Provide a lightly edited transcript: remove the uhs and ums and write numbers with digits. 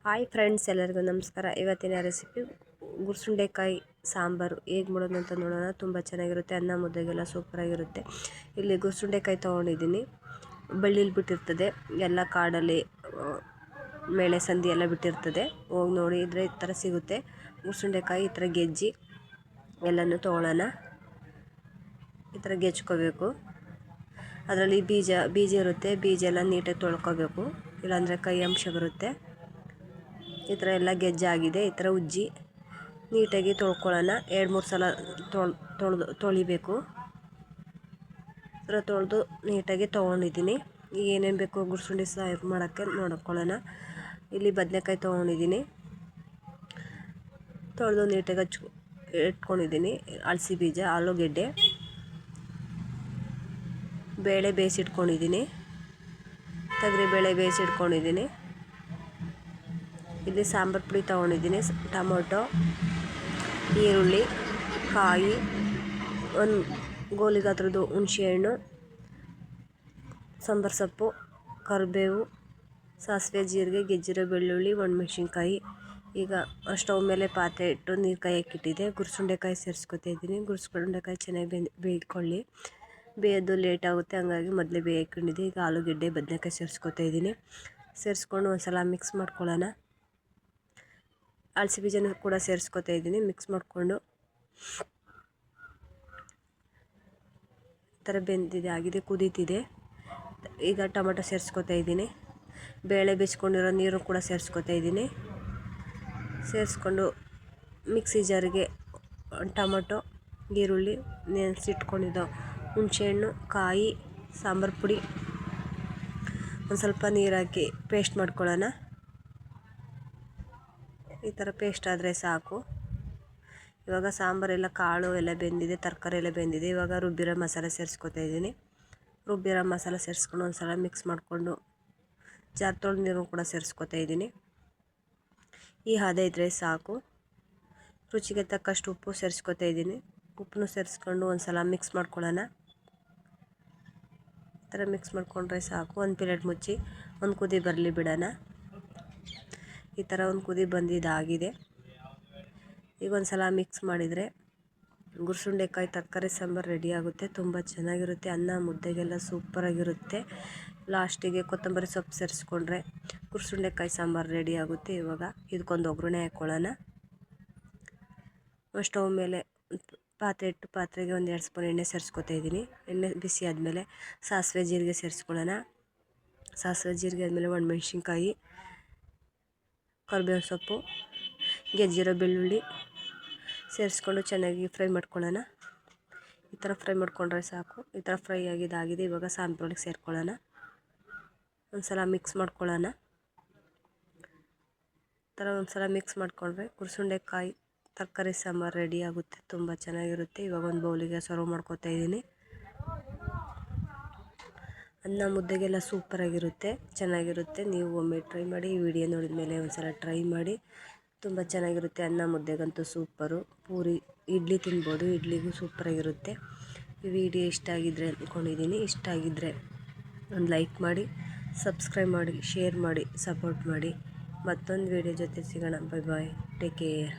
Hi friends, ಎಲ್ಲರಿಗೂ ನಮಸ್ಕಾರ. ಇವತ್ತಿನ ರೆಸಿಪಿ ಗುರ್ಸುಂಡೆಕಾಯಿ ಸಾಂಬಾರು ಹೇಗೆ ಮಾಡೋದು ಅಂತ ನೋಡೋಣ. ತುಂಬ ಚೆನ್ನಾಗಿರುತ್ತೆ, ಅನ್ನ ಮುದ್ದೆಗೆಲ್ಲ ಸೂಪರಾಗಿರುತ್ತೆ. ಇಲ್ಲಿ ಗುರ್ಸುಂಡೆಕಾಯಿ ತೊಗೊಂಡಿದ್ದೀನಿ. ಬಳ್ಳಿಲಿ ಬಿಟ್ಟಿರ್ತದೆ, ಎಲ್ಲ ಕಾಡಲ್ಲಿ ಮೇಳೆ ಸಂದಿ ಎಲ್ಲ ಬಿಟ್ಟಿರ್ತದೆ. ಹೋಗಿ ನೋಡಿದರೆ ಈ ಥರ ಸಿಗುತ್ತೆ ಗುರ್ಸುಂಡೆಕಾಯಿ. ಈ ಥರ ಗೆಜ್ಜಿ ಎಲ್ಲನೂ ತೊಗೊಳ್ಳೋಣ. ಈ ಥರ ಗೆಜ್ಕೋಬೇಕು. ಅದರಲ್ಲಿ ಬೀಜ ಇರುತ್ತೆ. ಬೀಜ ಎಲ್ಲ ನೀಟಾಗಿ ತೊಳ್ಕೊಬೇಕು, ಇಲ್ಲಾಂದರೆ ಕೈ ಅಂಶ ಬರುತ್ತೆ. ಈ ಥರ ಎಲ್ಲ ಗೆಜ್ಜಾಗಿದೆ. ಈ ಥರ ಉಜ್ಜಿ ನೀಟಾಗಿ ತೊಳ್ಕೊಳ್ಳೋಣ. 2-3 ಸಲ ತೊಳಿಬೇಕು. ಈ ಥರ ತೊಳೆದು ನೀಟಾಗಿ ತೊಗೊಂಡಿದ್ದೀನಿ. ಈಗ ಏನೇನು ಬೇಕು ಗುರ್ಸುಂಡೆ ಸಾರು ಮಾಡೋಕ್ಕೆ ನೋಡ್ಕೊಳ್ಳೋಣ. ಇಲ್ಲಿ ಬದನೆಕಾಯಿ ತೊಗೊಂಡಿದ್ದೀನಿ, ತೊಳೆದು ನೀಟಾಗಿ ಇಟ್ಕೊಂಡಿದ್ದೀನಿ. ಅಳಸಿ ಬೀಜ, ಆಲೂಗೆಡ್ಡೆ, ಬೇಳೆ ಬೇಯಿಸಿಟ್ಕೊಂಡಿದ್ದೀನಿ, ತೊಗರಿಬೇಳೆ ಬೇಯಿಸಿಟ್ಕೊಂಡಿದ್ದೀನಿ. ಇಲ್ಲಿ ಸಾಂಬಾರು ಪುಡಿ ತೊಗೊಂಡಿದ್ದೀನಿ. ಟೊಮೊಟೊ, ಈರುಳ್ಳಿ, ಕಾಯಿ, ಒಂದು ಗೋಲಿಗಾತ್ರದ್ದು ಹುಣಸೆಹಣ್ಣು, ಸಾಂಬಾರು ಸೊಪ್ಪು, ಕರಿಬೇವು, ಸಾಸಿವೆ, ಜೀರಿಗೆ, ಗೆಜ್ಜಿರೋ ಬೆಳ್ಳುಳ್ಳಿ, ಒಣಮೆಣ್ಸಿನ್ಕಾಯಿ. ಈಗ ಸ್ಟವ್ ಮೇಲೆ ಪಾತ್ರೆ ಇಟ್ಟು ನೀರು ಕಾಯಕ್ಕಿಟ್ಟಿದೆ. ಗುರ್ಸುಂಡೆಕಾಯಿ ಸೇರಿಸ್ಕೊತಾ ಇದ್ದೀನಿ. ಗುರ್ಸುಂಡೆಕಾಯಿ ಚೆನ್ನಾಗಿ ಬೇಯ್ಕೊಳ್ಳಿ. ಬೇಯೋದು ಲೇಟ್ ಆಗುತ್ತೆ, ಹಂಗಾಗಿ ಮೊದಲೇ ಬೇಯಕ್ಕೊಂಡಿದ್ದೆ. ಈಗ ಆಲೂಗೆಡ್ಡೆ, ಬದನೆಕಾಯಿ ಸೇರಿಸ್ಕೊತಾ ಇದ್ದೀನಿ. ಸೇರಿಸ್ಕೊಂಡು ಒಂದು ಸಲ ಮಿಕ್ಸ್ ಮಾಡ್ಕೊಳ್ಳೋಣ. ಅಳಸಿ ಬೀಜನೂ ಕೂಡ ಸೇರಿಸ್ಕೊತಾ ಇದ್ದೀನಿ. ಮಿಕ್ಸ್ ಮಾಡಿಕೊಂಡು ಈ ಥರ ಬೆಂದಿದೆ, ಆಗಿದೆ, ಕುದೀತಿದೆ. ಈಗ ಟೊಮೊಟೊ ಸೇರಿಸ್ಕೊತಾ ಇದ್ದೀನಿ. ಬೇಳೆ ಬೇಯಿಸ್ಕೊಂಡಿರೋ ನೀರು ಕೂಡ ಸೇರಿಸ್ಕೊತಾ ಇದ್ದೀನಿ. ಸೇರಿಸ್ಕೊಂಡು ಮಿಕ್ಸಿ ಜಾರಿಗೆ ಟೊಮೊಟೊ, ಈರುಳ್ಳಿ, ನೆನೆಸಿಟ್ಕೊಂಡಿದ್ದೋ ಹುಣಸೆಹಣ್ಣು, ಕಾಯಿ, ಸಾಂಬಾರು ಪುಡಿ, ಒಂದು ಸ್ವಲ್ಪ ನೀರು ಹಾಕಿ ಪೇಸ್ಟ್ ಮಾಡ್ಕೊಳ್ಳೋಣ. ಈ ಥರ ಪೇಸ್ಟ್ ಆದರೆ ಸಾಕು. ಇವಾಗ ಸಾಂಬಾರೆಲ್ಲ ಕಾಳು ಎಲ್ಲ ಬೆಂದಿದೆ, ತರಕಾರಿ ಎಲ್ಲ ಬೆಂದಿದೆ. ಇವಾಗ ರುಬ್ಬಿರೋ ಮಸಾಲೆ ಸೇರಿಸ್ಕೊತಾ ಇದ್ದೀನಿ. ರುಬ್ಬಿರೋ ಮಸಾಲೆ ಸೇರಿಸ್ಕೊಂಡು ಒಂದು ಸಲ ಮಿಕ್ಸ್ ಮಾಡಿಕೊಂಡು ಜಾರ್ ತೊಳೆದ ನೀರು ಕೂಡ ಸೇರಿಸ್ಕೊತಾ ಇದ್ದೀನಿ. ಈ ಹದ ಇದ್ದರೆ ಸಾಕು. ರುಚಿಗೆ ತಕ್ಕಷ್ಟು ಉಪ್ಪು ಸೇರಿಸ್ಕೊತಾ ಇದ್ದೀನಿ. ಉಪ್ಪನ್ನು ಸೇರಿಸ್ಕೊಂಡು ಒಂದು ಸಲ ಮಿಕ್ಸ್ ಮಾಡ್ಕೊಳ್ಳೋಣ. ಈ ಥರ ಮಿಕ್ಸ್ ಮಾಡಿಕೊಂಡ್ರೆ ಸಾಕು. ಒಂದು ಪ್ಲೇಟ್ ಮುಚ್ಚಿ ಒಂದು ಕುದಿ ಬರಲಿ ಬಿಡೋಣ. ಈ ಥರ ಒಂದು ಕುದಿ ಬಂದಿದ್ದಾಗಿದೆ. ಈಗ ಒಂದು ಸಲ ಮಿಕ್ಸ್ ಮಾಡಿದರೆ ಗುರ್ಸುಂಡೆಕಾಯಿ ತರಕಾರಿ ಸಾಂಬಾರು ರೆಡಿ ಆಗುತ್ತೆ. ತುಂಬ ಚೆನ್ನಾಗಿರುತ್ತೆ, ಅನ್ನ ಮುದ್ದೆಗೆಲ್ಲ ಸೂಪರಾಗಿರುತ್ತೆ. ಲಾಸ್ಟಿಗೆ ಕೊತ್ತಂಬರಿ ಸೊಪ್ಪು ಸೇರಿಸ್ಕೊಂಡ್ರೆ ಗುರ್ಸುಂಡೆಕಾಯಿ ಸಾಂಬಾರು ರೆಡಿ ಆಗುತ್ತೆ. ಇವಾಗ ಇದಕ್ಕೊಂದು ಒಗ್ಗರಣೆ ಹಾಕ್ಕೊಳ್ಳೋಣ. ಸ್ಟವ್ ಮೇಲೆ ಪಾತ್ರೆ ಇಟ್ಟು ಪಾತ್ರೆಗೆ 1-2 ಸ್ಪೂನ್ ಎಣ್ಣೆ ಸೇರಿಸ್ಕೊತಾ ಇದ್ದೀನಿ. ಎಣ್ಣೆ ಬಿಸಿ ಆದಮೇಲೆ ಸಾಸಿವೆ ಜೀರಿಗೆ ಸೇರಿಸ್ಕೊಳ್ಳೋಣ. ಸಾಸಿವೆ ಜೀರಿಗೆ ಆದಮೇಲೆ ಒಣಮೆಣ್ಸಿನ್ಕಾಯಿ, ಕರಿಬೇವು ಸೊಪ್ಪು, ಗೆಜ್ಜಿರೋ ಬೆಳ್ಳುಳ್ಳಿ ಸೇರಿಸ್ಕೊಂಡು ಚೆನ್ನಾಗಿ ಫ್ರೈ ಮಾಡ್ಕೊಳ್ಳೋಣ. ಈ ಥರ ಫ್ರೈ ಮಾಡ್ಕೊಂಡ್ರೆ ಸಾಕು. ಈ ಥರ ಫ್ರೈ ಆಗಿದೆ. ಇವಾಗ ಸಾಂಬಾರೊಳಗೆ ಸೇರ್ಕೊಳ್ಳೋಣ. ಒಂದು ಸಲ ಮಿಕ್ಸ್ ಮಾಡ್ಕೊಳ್ಳೋಣ. ಈ ಥರ ಒಂದು ಸಲ ಮಿಕ್ಸ್ ಮಾಡಿಕೊಂಡ್ರೆ ಗುರ್ಸುಂಡೆಕಾಯಿ ತರಕಾರಿ ಸಾಂಬಾರು ರೆಡಿ ಆಗುತ್ತೆ. ತುಂಬ ಚೆನ್ನಾಗಿರುತ್ತೆ. ಇವಾಗ ಒಂದು ಬೌಲಿಗೆ ಸರ್ವ್ ಮಾಡ್ಕೊತಾ ಇದ್ದೀನಿ. ಅನ್ನ ಮುದ್ದೆಗೆಲ್ಲ ಸೂಪರಾಗಿರುತ್ತೆ, ಚೆನ್ನಾಗಿರುತ್ತೆ. ನೀವು ಒಮ್ಮೆ ಟ್ರೈ ಮಾಡಿ. ಈ ವಿಡಿಯೋ ನೋಡಿದ ಮೇಲೆ ಒಂದು ಸಲ ಟ್ರೈ ಮಾಡಿ. ತುಂಬ ಚೆನ್ನಾಗಿರುತ್ತೆ. ಅನ್ನ ಮುದ್ದೆಗಂತೂ ಸೂಪರು. ಪೂರಿ, ಇಡ್ಲಿ ತಿನ್ಬೋದು, ಇಡ್ಲಿಗೂ ಸೂಪರಾಗಿರುತ್ತೆ. ಈ ವಿಡಿಯೋ ಇಷ್ಟ ಆಗಿದ್ದರೆ ಅಂದ್ಕೊಂಡಿದ್ದೀನಿ. ಇಷ್ಟ ಆಗಿದ್ದರೆ ಒಂದು ಲೈಕ್ ಮಾಡಿ, ಸಬ್ಸ್ಕ್ರೈಬ್ ಮಾಡಿ, ಶೇರ್ ಮಾಡಿ, ಸಪೋರ್ಟ್ ಮಾಡಿ. ಮತ್ತೊಂದು ವಿಡಿಯೋ ಜೊತೆ ಸಿಗೋಣ. Bye bye, take care.